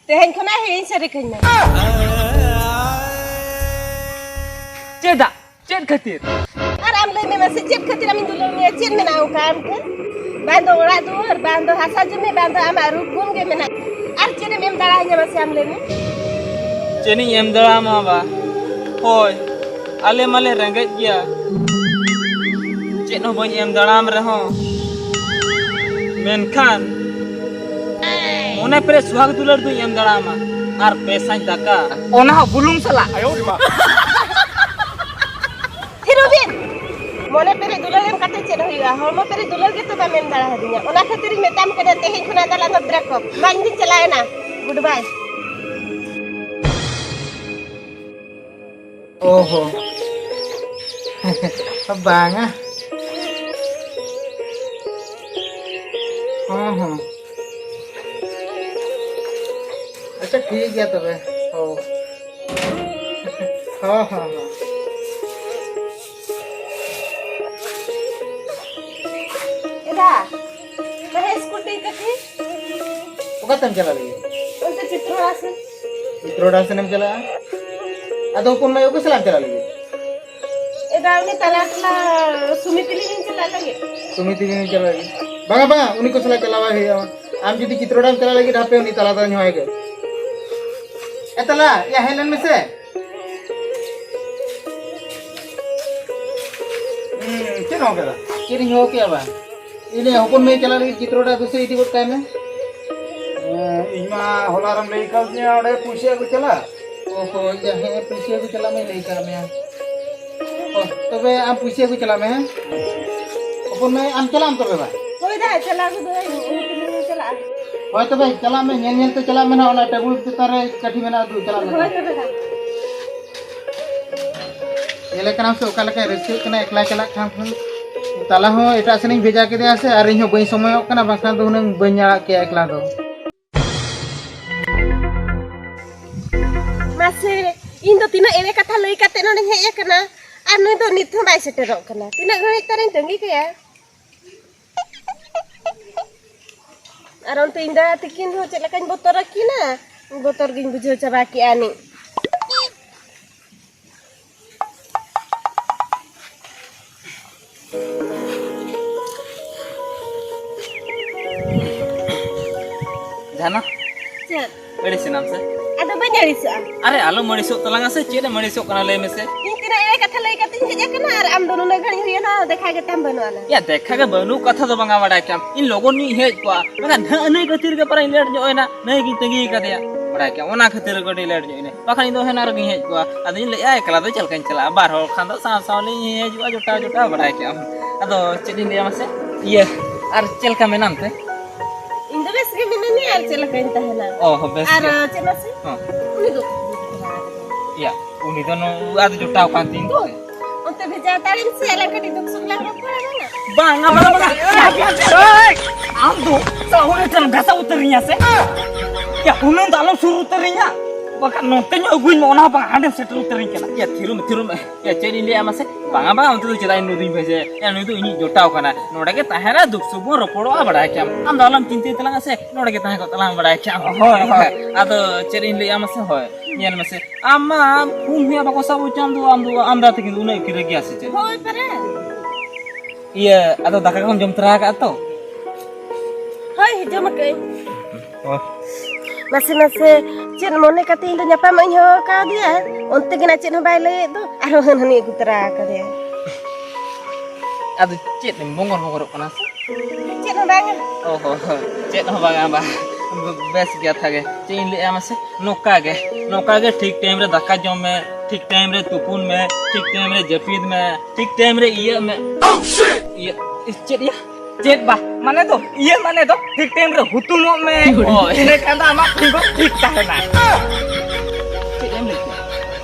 तेहन खना हे सरे कन्या चेदा चेद खातिर और आम ले में से चेक खातिर हम दुलो में चेन में नाउ काम के बांधो ओड़ा दुआर बांधो हासा जमे बांधो आमारू गुम के में ना और चेने में दाड़ा nya से आम ले में चेनी एम दड़ा माबा होय आले माले रेंगेज गया चेन हो बई एम दड़ाम रहो मेनखान ओने पर सुहाग दुलर दु एम दड़ामा और पैसा दाका ओना बुलुंग सला आयो रे मा थिरुबिन मोने पेरे दुलर एम कते चेन होइया होमो पेरे दुलर के तो बा मेम दाड़ा हदिया ओना खातिर मेताम के तेहन खना दला न ब्रेक अप बाइन दिन चलाए ना गुड बाय ओहो अब बांगा हाँ अच्छा ठीक है तबे ओ हाँ एदा मैं स्कूटी कथी ओका तम चला रही उनते चित्रोड़ा से चित्रोड़ा से नम चला अदो कोन मैं ओके सलाम चला लगी एदा उनी तलाटला सुमितिली दिन चला लगे सुमिति दिन चला लगी बांगा उनी को सलाम चलावा है आम जदी चित्रोड़ा में चला लगी ढापे उनी तला दा होएगे ए तला या हेलन में से क्या हो गया किरी हो क्या बा इने हुकुम में चला लगी चित्रोड़ा दूसरी इटी बोट काय में इमा होलारम ले कल ने ओडे पुसिया को चला ओहो या है पुसिया को चला में ले का में ओ तबे आम पुसिया को चला में हुकुम में आम चला हम तबे बा होय दा चला को दो उनी चला होय तबे चला में नेन तो चला में ना ओना टेबल के तारे कठी में ना दू चला में होय तबे ये लेकिन से ओका लका रेस्क्यू कना एकला चला खान ताला हो एटा से नहीं भेजा के दिया से और इहो बई समय कना बाखान दो हुनंग बन्या के एकला दो मासे इन दो तीना एरे कथा लई काते न हे एकना आ नई दो निथो बाय सेटेरो कना तीना घणी तारे तंगी के आरोन तो इंदा तिकिन हो चला कन बोतर की ना बोतर गिन बुझो चबा की आनी जाना चल बड़ी से नाम से आदो बन्यारी से अरे आलो मणिसो तलांगा से चेने मणिसो कना ले में से तीना एरे कथा लई काते हे एकना और आम दोनो न घणी हुई ना देखा के तम बनवाला या देखा के बनु कथा तो बंगा बड़ा क्या इन लोगों नी हेज को मगर नहीं खातिर के पर लेट जो है ना नहीं की तंगी का दिया बड़ा क्या ओना खातिर को लेट जो ने बखानी दो है ना रगी हेज को अद इन ले आ एकला दो चल कन चला बार हो खान दो सा सा ले हेज जोटा जोटा बड़ा क्या अदो चेदी ले मसे ये और चल का में नाम थे इंदो बेस के मिने नहीं आर चला कन तहला ओह बेस आर चला से हां उनी दो या उनी दोनों आद जोटा कान तीन तो उनते भेजा तारिम से अलंकटी दुख सुख लागो पड़ेगा ना बांगा बड़ा आम दो साहुरे चल घसा उतरिया से क्या हुनन दालो सुरु उतरिया बका नोते नो गुइन मोना बा हांडे सेटल उतरिन केना या थिरुम या चेनी ले आमा से बांगा बा उनते चदाई नुदुई भेजे या नुदु इनी जोटाव कना नोडा के ताहेरा दुख सुबो रपोड़ो बड़ा क्या आम दालम चिंती तलांगा से नोडा के ताहे को तलांग बड़ा क्या होय आदो चेनी ले आमा से होय येन में से आमा फूम हुआ बको सब आम दा तकिन उनै किरे गया से चे होय परे ये आदो दाका कोन जम तरा का तो होय जम के मासे चेन मोने कते इन न्यापा मई हो का दिया उनते गिना चेन बाय ले दो आरो हन हनी गुतरा का दिया आदो चेत मंगोर कना चेन बांगा ओहो चेत हो बांगा बा बेस गया था गे चेन ले आमा से नोका गे ठीक टाइम रे दाका जम में ठीक टाइम रे तुपुन में ठीक टाइम रे जपीद में ठीक टाइम रे ये में ये चेत या चेत बा माने दो ठीक टाइम रे हुतुम में इने कांदा मा ठीक ताहेना चेत एम ले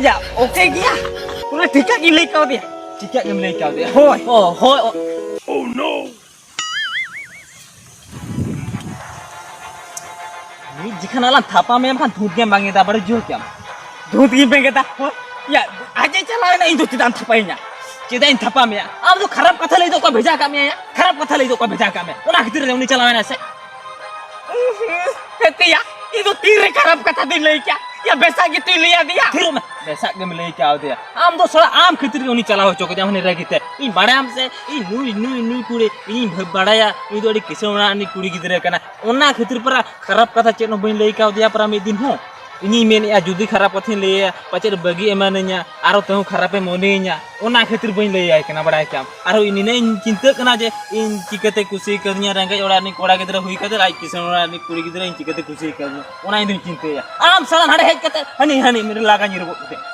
या ओके गया तूने ठीक है ले का दिया ठीक है एम ले का दिया होय ओह नो नी जिखनाला थापा में हम धूत के मांगे दा बड़े जो क्या धूत की मांगे दा या आजे चला ना इन तो चिदान थपाइना चिदान थपा में अब तो खराब कथा ले दो को भेजा का में खराब कथा ले दो को भेजा का में ओना खतिर उनी चलावे ना से हेतिया ई तो तीर खराब कथा दिन ले क्या या बेसा की तू लिया दिया फिर मैं बेसा के में ले क्या दिया आम दो सड़ा आम खितिर उनी चला हो चोक जमने रगिते इन बड़े आम से इन नुई कुड़ी इन बड़ाया इन दोड़ी किसोना नि कुड़ी गिदरे कना ओना खितिर पर खराब कथा चेनो बइन ले क्या दिया पर मी दिन हो इनी मेन जुदी खराब कथि ले पचर बगी एमानया आरो तेहु खराबे मोनेया ओना खातिर बइन ले आय कना बड़ा क्या आरो इनिने चिंता कना जे इन चिकते खुशी करनिया रंगे ओड़ा नि कोड़ा गिदरा हुई कदर आई किसन ओड़ा नि कुड़ी गिदरा इन चिकते खुशी कर ओना इन चिंता आम साला हड़े हेज कते हनी मेरे लागा निरगो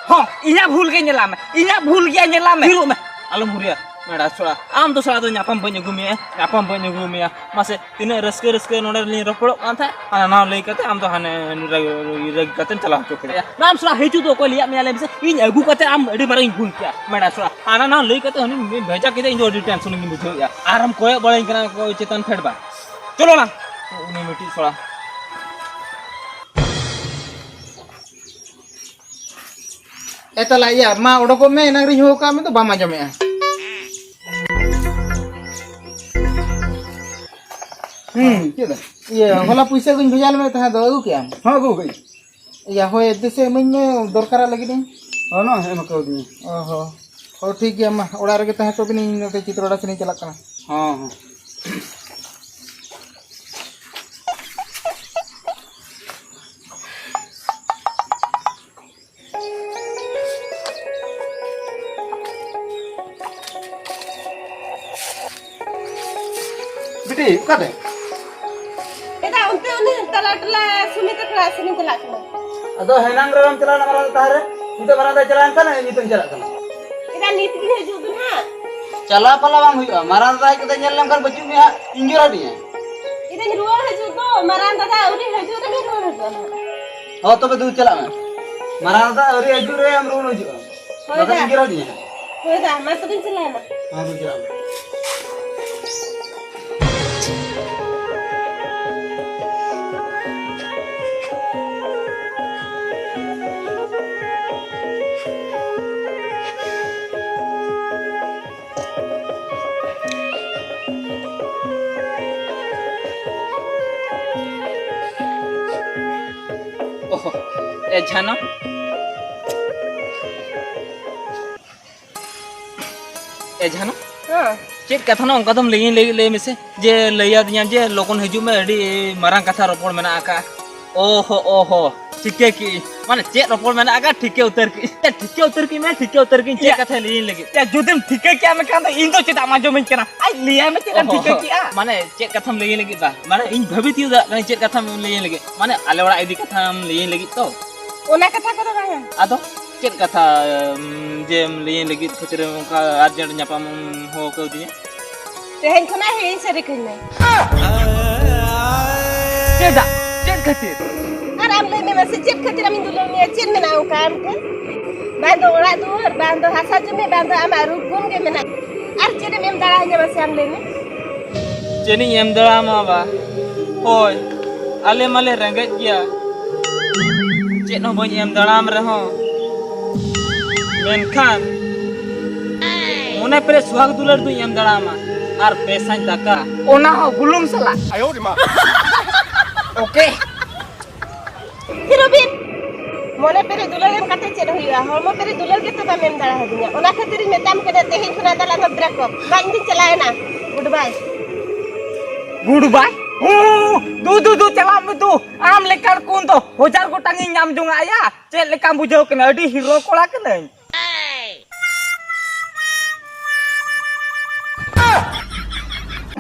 हां इना भूल के नेला में हिरो में आलो मुरिया मेरा सोड़ा आम तो सोड़ा तो न्यापम बन घूमिया मासे तिने रस्के नोडे नि रपड़ो था आना ना ले कते आम तो हाने रग कते चला चोके नाम सोड़ा हेजु तो को लिया मेले से इन अगु कते आम अडी बार भूल क्या मेरा सोड़ा आना ना ले कते हनी भेजा के इन जो टेंशन नि बुझो या आराम कोय बळे कना को चेतन फेडबा चलो ना उनी मिटी सोड़ा एतला या मा ओडको में नगरी हो का में तो बामा जमे क्या ये होला पैसा को भेजाल में तहा दो अगु क्या हाँ गो गई या होय देसे मन में दरकार लगी नहीं हाँ ना है मको दी ओहो हो ठीक है मा ओड़ा रे तहा को भी नहीं नते चित्रोड़ा से नहीं चला कना हाँ हाँ बेटी का दे एदा उनते उनी तला सुनीता क्लास सुनी तला कना अदो हेनांग रम चला ना मारा तारे निते मारा चला का ना निते चला का एदा नीत की हेजु ना चला पला बांग हुई मारा दाई के नेल लम कर बच्चू में इंजरा दिए एदा रुआ हेजु तो मरान दादा उनी हेजु तो रुआ हेजु हो तो बे दू चला में मारा दा अरे हेजु रे हम रोन हेजु मगर इंजरा दिए होएदा मैं तो दिन चला ना हां दू चला ओहो ए जानो हां चेक कथा ना उनका तुम ले में से जे लैया दिया जे लोगन हिजु में अडी मारांग कथा रपोड़ में आका ओहो ठीके की माने चेक रपोड़ में आका ठीके उतर की मैं ठीके उतर की चेक कथा ले लगे या जुदिम ठीके क्या मैं कहता इन तो चेता माजो में कना आई लिया में चेक ठीके किया माने चेक कथा ले लगे बा माने इन भविती दा चेक कथा ले लगे माने आले ओड़ा इदी कथा ले लगे तो ओना कथा को बाया आदो चेक कथा जे ले लगे खतिर उनका अर्जेंट न्यापाम हो को दिए तेहन खना हे सरे कने चेदा चेक खातिर आराम ले में से चेक खातिर हम दुलो में चेन में नाउ काम के बांधो ओड़ा दूर बांधो हासा जमे बांधो आमारू गुम के मेना आर चेने में दाड़ा है में से हम ले में चेनी एम दड़ा माबा होय आले माले रंगे किया चेन हो बई एम दड़ाम रहो मेनखान ओने पर सुहाग दुलर दु एम दड़ामा आर पैसा दाका ओना हो गुलुम सला आयो रे मां ओके हिरोबिन मोने पेरे दुलर एम कते चेन हुआ होमो पेरे दुलर के तो मेम दाड़ा है दुनिया ओना खातिर में ताम के तेहन खना दला न ब्रेक अप बाइन दिन चलाए ना गुड बाय दू चला में दू आम लेकर कौन तो हजार को टांगी नाम जुंग आया चेक लेका बुझो के अडी हीरो कोड़ा के नहीं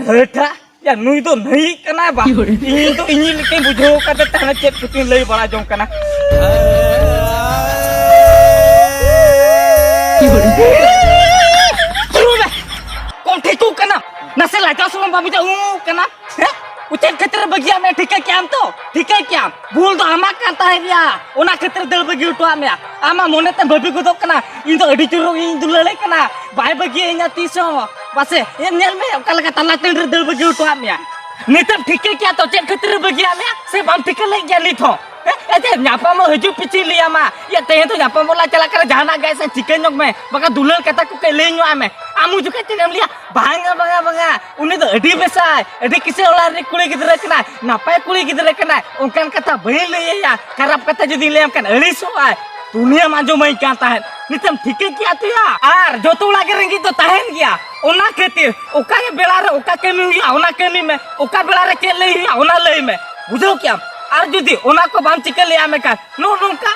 हेठा या नुई तो नहीं कना बा इन तो इनी लेके बुझो कते ताना चेक कुती लई बड़ा जों कना कौन ठेकू कना नसे लाचा सुन बाबू जा कना उचे खतर बगिया में ठीक है क्या भूल तो आमा करता है या ओना खतर दल बगी उठवा में आमा मोने ते बबी को तो कना इन तो अडी चुरो इन दुलले कना बाय बगी इना तीसो पासे ये नेल में कल का तला टेंडर दल बगी उठवा में नितब ठीक है क्या तो चे खतर बगिया में से बाम ठीक ले गया लिथो एते न्यापा में हजू पिची लिया मा ये ते तो न्यापा मोला चला कर जाना गए से चिकन नक में बका दुलल कता को के ले न्या में आम मुझे कहते हैं लिया भांगा भांगा भांगा उन्हें तो अड़ी बेसाय अड़ी किसे वाला रे कुड़ी गिदरे कना नापाय कुड़ी गिदरे कना उनकान कथा बही ले या खराब कथा जदी ले हमकान अड़ी सोआय दुनिया में जो मैं कहता है नितम ठीक है क्या तिया आर जो तो लागे रंगी तो तहन गया ओना खातिर ओका के बेला रे ओका कमी हुआ ओना कमी में ओका बेला रे के ले हुआ ओना लई में बुझो क्या आर जदी ओना को बाम चिके ले आमे का नो नो का